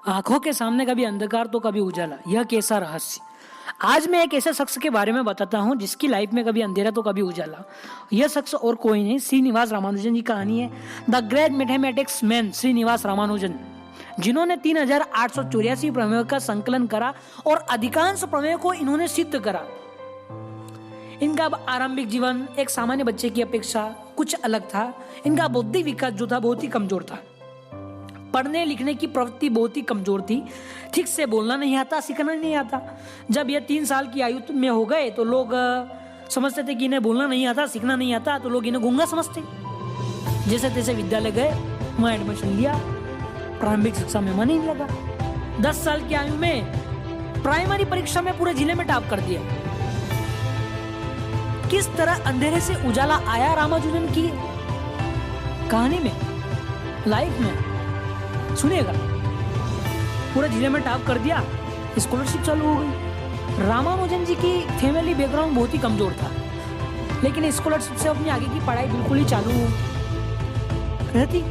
आंखों के सामने कभी अंधकार तो कभी उजाला, यह कैसा रहस्य। आज मैं एक ऐसे शख्स के बारे में बताता हूं जिसकी लाइफ में कभी अंधेरा तो कभी उजाला। यह शख्स और कोई नहीं, श्रीनिवास रामानुजन की कहानी है। The great mathematics man Srinivasa Ramanujan, जिन्होंने 3884 प्रमेयों का संकलन करा और अधिकांश प्रमेयों को इन्होंने सिद्ध करा। इनका आरंभिक जीवन एक सामान्य बच्चे की अपेक्षा कुछ अलग था। इनका बौद्धिक विकास जो था बहुत ही कमजोर था। पढ़ने लिखने की प्रवृत्ति बहुत ही कमजोर थी। ठीक से बोलना नहीं आता, सीखना नहीं आता। जब ये 3 साल की आयु में हो गए तो लोग समझते थे कि इन्हें बोलना नहीं आता, सीखना नहीं आता, तो लोग इन्हें गूंगा समझते। जैसे तैसे विद्यालय गए, वहां एडमिशन लिया। प्रारंभिक शिक्षा में मन ही नहीं लगा। 10 साल की आयु में प्राइमरी परीक्षा में पूरे जिले में टॉप कर दिया। किस तरह अंधेरे से उजाला आया रामानुजन की कहानी में, लाइफ में, सुनिएगा। पूरे जिले में टॉप कर दिया, स्कॉलरशिप चालू हो गई। रामानुजन जी की फैमिली बैकग्राउंड बहुत ही कमजोर था, लेकिन स्कॉलरशिप से अपनी आगे की पढ़ाई बिल्कुल ही चालू रहती।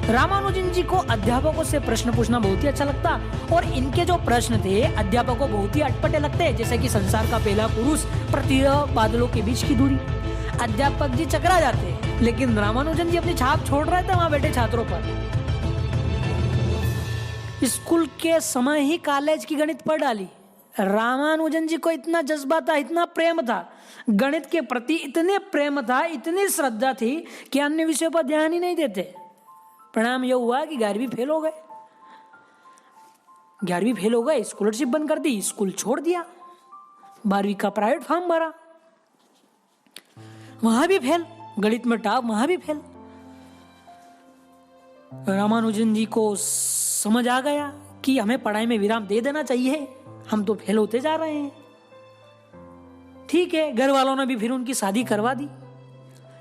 रामानुजन जी को अध्यापकों से प्रश्न पूछना बहुत ही अच्छा लगता और इनके जो प्रश्न थे अध्यापकों को बहुत ही अटपटे लगते, जैसे कि संसार का पहला पुरुष, पृथ्वी और बादलों के बीच की दूरी। अध्यापक जी चकरा जाते, लेकिन रामानुजन जी अपनी छाप छोड़ रहे थे वहां बैठे छात्रों पर। स्कूल के समय ही कॉलेज की गणित पढ़ डाली। रामानुजन जी को इतना जज्बा था, इतना प्रेम था गणित के प्रति, इतने प्रेम था, इतनी श्रद्धा थी कि अन्य विषयों पर ध्यान ही नहीं देते। परिणाम यह हुआ कि 11वीं फेल हो गए। 11वीं फेल हो गए, स्कॉलरशिप बंद कर दी, स्कूल छोड़ दिया। 12वीं का प्राइवेट फॉर्म भरा, वहां भी फेल। गणित में टॉप, वहां भी फेल। रामानुजन जी को समझ आ गया कि हमें पढ़ाई में विराम दे देना चाहिए, हम तो फेल होते जा रहे हैं। ठीक है, घर वालों ने भी फिर उनकी शादी करवा दी।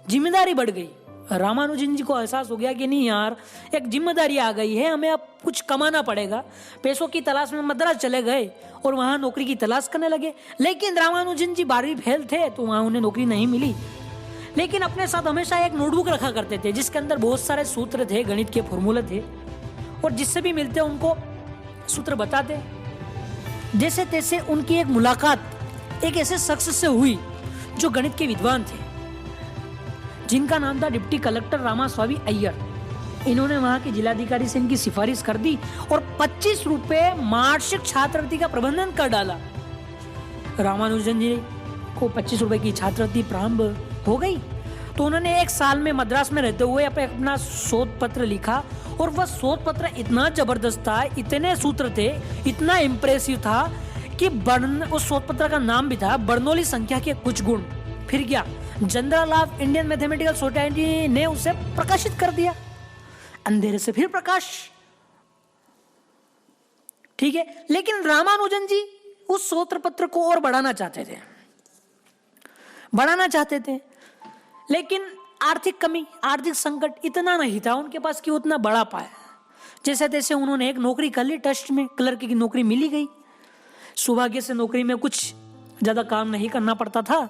जिम्मेदारी बढ़ गई। रामानुजन जी को एहसास हो गया कि नहीं यार, एक जिम्मेदारी आ गई है, हमें अब कुछ कमाना पड़ेगा। पैसों की तलाश में मद्रास चले गए और वहां नौकरी की तलाश करने लगे। लेकिन रामानुजन जी 12वीं फेल थे तो वहां उन्हें नौकरी नहीं मिली। लेकिन अपने साथ हमेशा एक नोटबुक रखा करते थे जिसके अंदर बहुत सारे सूत्र थे, गणित के फॉर्मूले थे, और जिससे भी मिलते उनको सूत्र बताते। जैसे तैसे उनकी एक मुलाकात एक ऐसे शख्स से हुई जो गणित के विद्वान थे, जिनका नाम था डिप्टी कलेक्टर रामास्वामी अय्यर। इन्होंने वहां के जिलाधिकारी से इनकी सिफारिश कर दी और 25 रुपए मासिक छात्रवृत्ति का प्रबंधन कर डाला। रामानुजन जी को 25 रुपए की छात्रवृत्ति प्रारंभ हो गई तो उन्होंने 1 साल में मद्रास में रहते हुए अपना शोध पत्र लिखा, और वह शोध पत्र इतना जबरदस्त था, इतने सूत्र थे, इतना इंप्रेसिव था कि उस शोध पत्र का नाम भी था बर्नौली संख्या के कुछ गुण। फिर क्या, general of Indian mathematical society ने उसे प्रकाशित कर दिया। अंधेरे से फिर प्रकाश। ठीक है, लेकिन रामानुजन जी उस शोध पत्र को और बढ़ाना चाहते थे, लेकिन आर्थिक कमी, आर्थिक संकट इतना नहीं था उनके पास कि उतना बढ़ा पाया। जैसे तैसे उन्होंने एक नौकरी कर ली, ट्रस्ट में क्लर्क की नौकरी मिली गई। सौभाग्य से नौकरी में कुछ ज्यादा काम नहीं करना पड़ता था,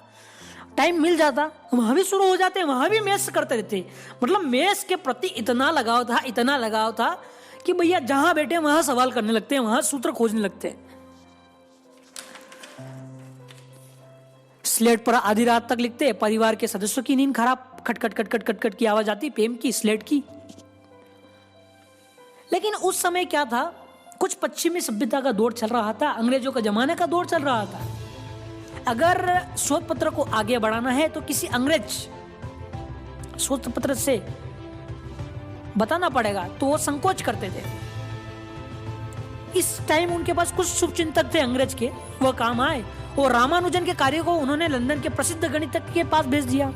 टाइम मिल जाता, वहां भी शुरू हो जाते, वहां भी मैथ्स करते रहते। मतलब मैथ्स के प्रति इतना लगाव था कि भैया जहां बैठे वहां सवाल करने लगते हैं, वहां सूत्र खोजने लगते हैं। स्लेट पर आधी रात तक लिखते, परिवार के सदस्यों की नींद खराब, खटखट की आवाज आती, पेन की, स्लेट की। लेकिन उस समय क्या था, कुछ पश्चिमी सभ्यता का दौर चल रहा था, अंग्रेजों का जमाने का दौर चल रहा था। अगर शोध पत्र को आगे बढ़ाना है तो किसी अंग्रेज शोध पत्र से बताना पड़ेगा, तो वो संकोच करते थे। इस टाइम उनके पास कुछ शुभचिंतक थे अंग्रेज के, वो काम आए और रामानुजन के कार्य को उन्होंने लंदन के प्रसिद्ध गणितज्ञ के पास भेज दिया।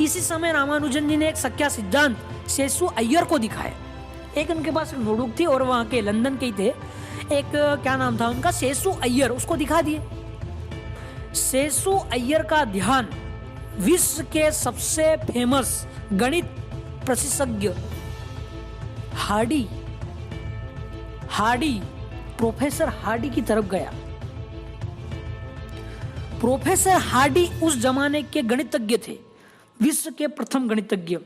इसी समय रामानुजन जी ने एक संख्या सिद्धांत शेषु अय्यर को दिखाया। एक उनके पास नोटबुक थी और वहां के लंदन के ही थे, एक क्या नाम था उनका, शेषु अय्यर, उसको दिखा दिए। शेषु अय्यर का ध्यान विश्व के सबसे फेमस गणित विशेषज्ञ प्रोफेसर हार्डी की तरफ गया। प्रोफेसर हार्डी उस जमाने के गणितज्ञ थे, विश्व के प्रथम गणितज्ञ।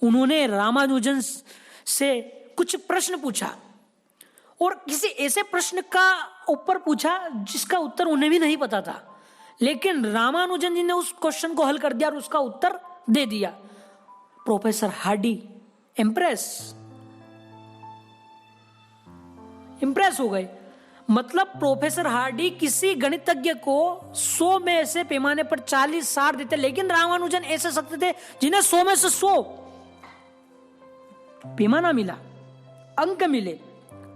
उन्होंने रामानुजन से कुछ प्रश्न पूछा और किसी ऐसे प्रश्न का ऊपर पूछा जिसका उत्तर उन्हें भी नहीं पता था, लेकिन रामानुजन जी ने उस क्वेश्चन को हल कर दिया और उसका उत्तर दे दिया। प्रोफेसर हार्डी इम्प्रेस हो गए। मतलब प्रोफेसर हार्डी किसी गणितज्ञ को 100 में से पैमाने पर 40-60 देते, लेकिन रामानुजन ऐसे सकते थे जिन्हें 100 में से 100 पैमाना मिला, अंक मिले।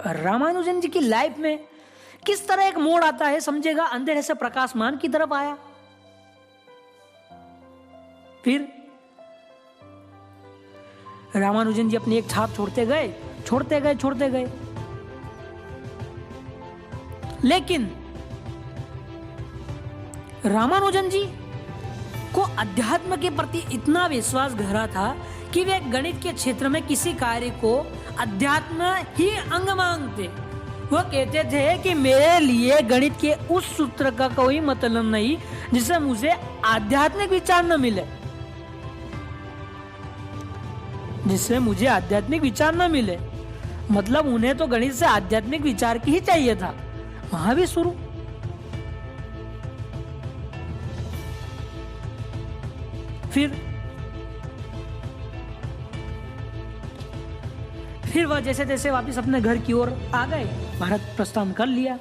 रामानुजन जी की लाइफ में किस तरह एक मोड़ आता है समझेगा, अंधेरे से प्रकाशमान की तरफ आया। फिर रामानुजन जी अपनी एक छाप छोड़ते गए, लेकिन रामानुजन जी को अध्यात्म के प्रति इतना विश्वास गहरा था कि वे गणित के क्षेत्र में किसी कार्य को अध्यात्म ही अंग मानते। वो कहते थे कि मेरे लिए गणित के उस सूत्र का कोई मतलब नहीं जिससे मुझे आध्यात्मिक विचार न मिले, मतलब उन्हें तो गणित से आध्यात्मिक विचार की ही चाहिए था। वहां भी शुरू। फिर वह जैसे तैसे वापस अपने घर की ओर आ गए, भारत प्रस्थान कर लिया,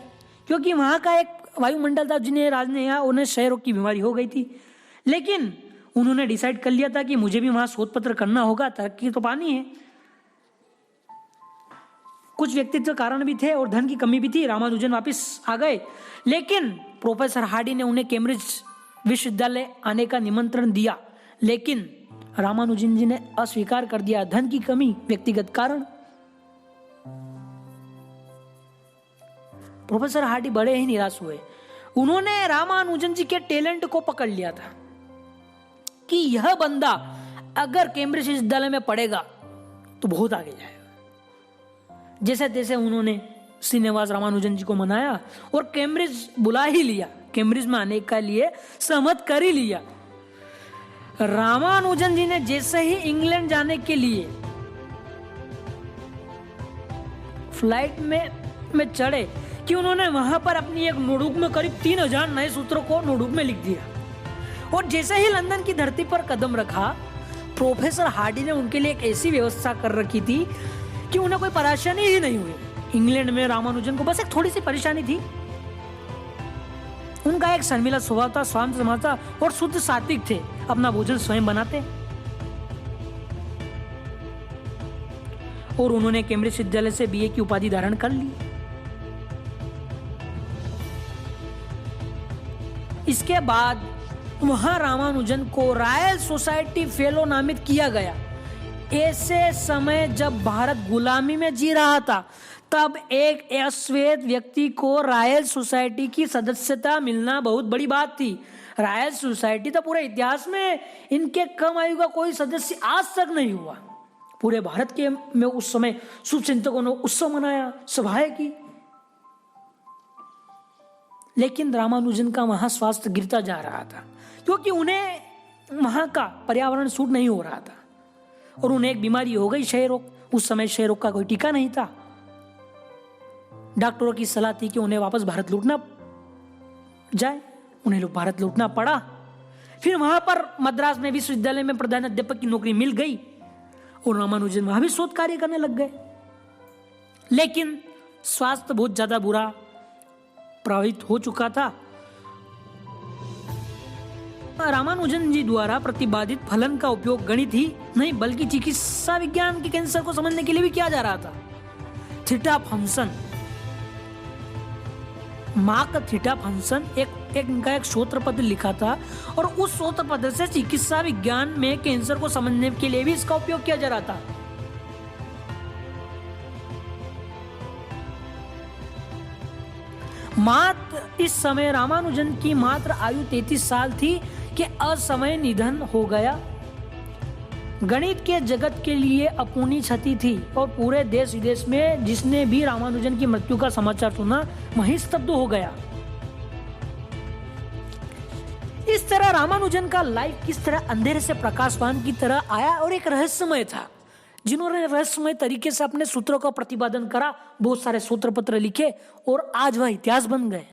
क्योंकि वहां का एक वायुमंडल था जिन्हें राजने उन्हें क्षय रोग की बीमारी हो गई थी। लेकिन उन्होंने डिसाइड कर लिया था कि मुझे भी वहां शोध पत्र करना होगा, तरक्की तो पानी है। कुछ व्यक्तित्व कारण भी थे और धन की कमी भी थी। रामानुजन वापस आ गए, लेकिन प्रोफेसर हार्डी ने उन्हें कैम्ब्रिज विश्वविद्यालय आने का निमंत्रण दिया, लेकिन रामानुजन जी ने अस्वीकार कर दिया। धन की कमी, व्यक्तिगत कारण। प्रोफेसर हार्डी बड़े ही निराश हुए। उन्होंने रामानुजन जी के टैलेंट को पकड़ लिया था कि यह बंदा अगर कैम्ब्रिज विश्वविद्यालय में पढ़ेगा तो बहुत आगे जाएगा। जैसे तैसे उन्होंने श्रीनिवास रामानुजन जी को मनाया और कैम्ब्रिज बुला ही लिया, कैम्ब्रिज में आने के लिए सहमत कर ही लिया। रामानुजन जी ने जैसे ही इंग्लैंड जाने के लिए फ्लाइट में चढ़े कि उन्होंने वहां पर अपनी एक नोटबुक में करीब 3000 नए सूत्रों को नोटबुक में लिख दिया। और जैसे ही लंदन की धरती पर कदम रखा, प्रोफेसर हार्डी ने उनके लिए एक ऐसी व्यवस्था कर रखी थी कि उन्हें कोई परेशानी ही नहीं हुई। इंग्लैंड में रामानुजन को बस एक थोड़ी सी परेशानी थी। उनका एक शर्मिला स्वभाव था, शांत स्वभाव था और शुद्ध सात्विक थे, अपना भोजन स्वयं बनाते। और उन्होंने कैम्ब्रिज विश्वविद्यालय से बीए की उपाधि धारण कर ली। इसके बाद वहां रामानुजन को रॉयल सोसाइटी फेलो नामित किया गया। ऐसे समय जब भारत गुलामी में जी रहा था, तब एक अश्वेत व्यक्ति को रॉयल सोसाइटी की सदस्यता मिलना बहुत बड़ी बात थी। रॉयल सोसाइटी तो पूरे इतिहास में इनके कम आयु का कोई सदस्य आज तक नहीं हुआ। पूरे भारत के में उस समय शुभचिंतकों ने उत्सव मनाया, सभाएं की। लेकिन रामानुजन का वहां स्वास्थ्य गिरता जा रहा था, क्योंकि उन्हें वहां का पर्यावरण सूट नहीं हो रहा था और उन्हें एक बीमारी हो गई, क्षय रोग। उस समय क्षय रोग का कोई टीका नहीं था। डॉक्टरों की सलाह थी कि उन्हें वापस भारत लौटना जाए। उन्हें भारत लौटना पड़ा। फिर वहां पर मद्रास में विश्वविद्यालय में प्रधान अध्यापक की नौकरी मिल गई और रामानुजन वहां भी शोध कार्य करने लग गए। लेकिन स्वास्थ्य बहुत ज्यादा बुरा प्रभावित हो चुका था। रामानुजन जी द्वारा प्रतिपादित फलन का उपयोग गणित ही नहीं बल्कि चिकित्सा विज्ञान के कैंसर को समझने के लिए भी किया जा रहा था। Theta function, mark theta function एक सूत्र पद लिखा था और उस सूत्र पद से चिकित्सा विज्ञान में कैंसर को समझने के लिए भी इसका उपयोग किया जा रहा था। मात्र इस समय रामानुजन की मात्र आयु 33 साल थी कि असमय निधन हो गया। गणित के जगत के लिए अपूर्णीय क्षति थी और पूरे देश विदेश में जिसने भी रामानुजन की मृत्यु का समाचार सुना वहीं स्तब्ध हो गया। इस तरह रामानुजन का लाइफ किस तरह अंधेरे से प्रकाशवान की तरह आया और एक रहस्यमय था। जिन्होंने रहस्यमय तरीके से अपने सूत्रों का प्रतिपादन करा, बहुत सारे सूत्र पत्र लिखे और आज वह इतिहास बन गए।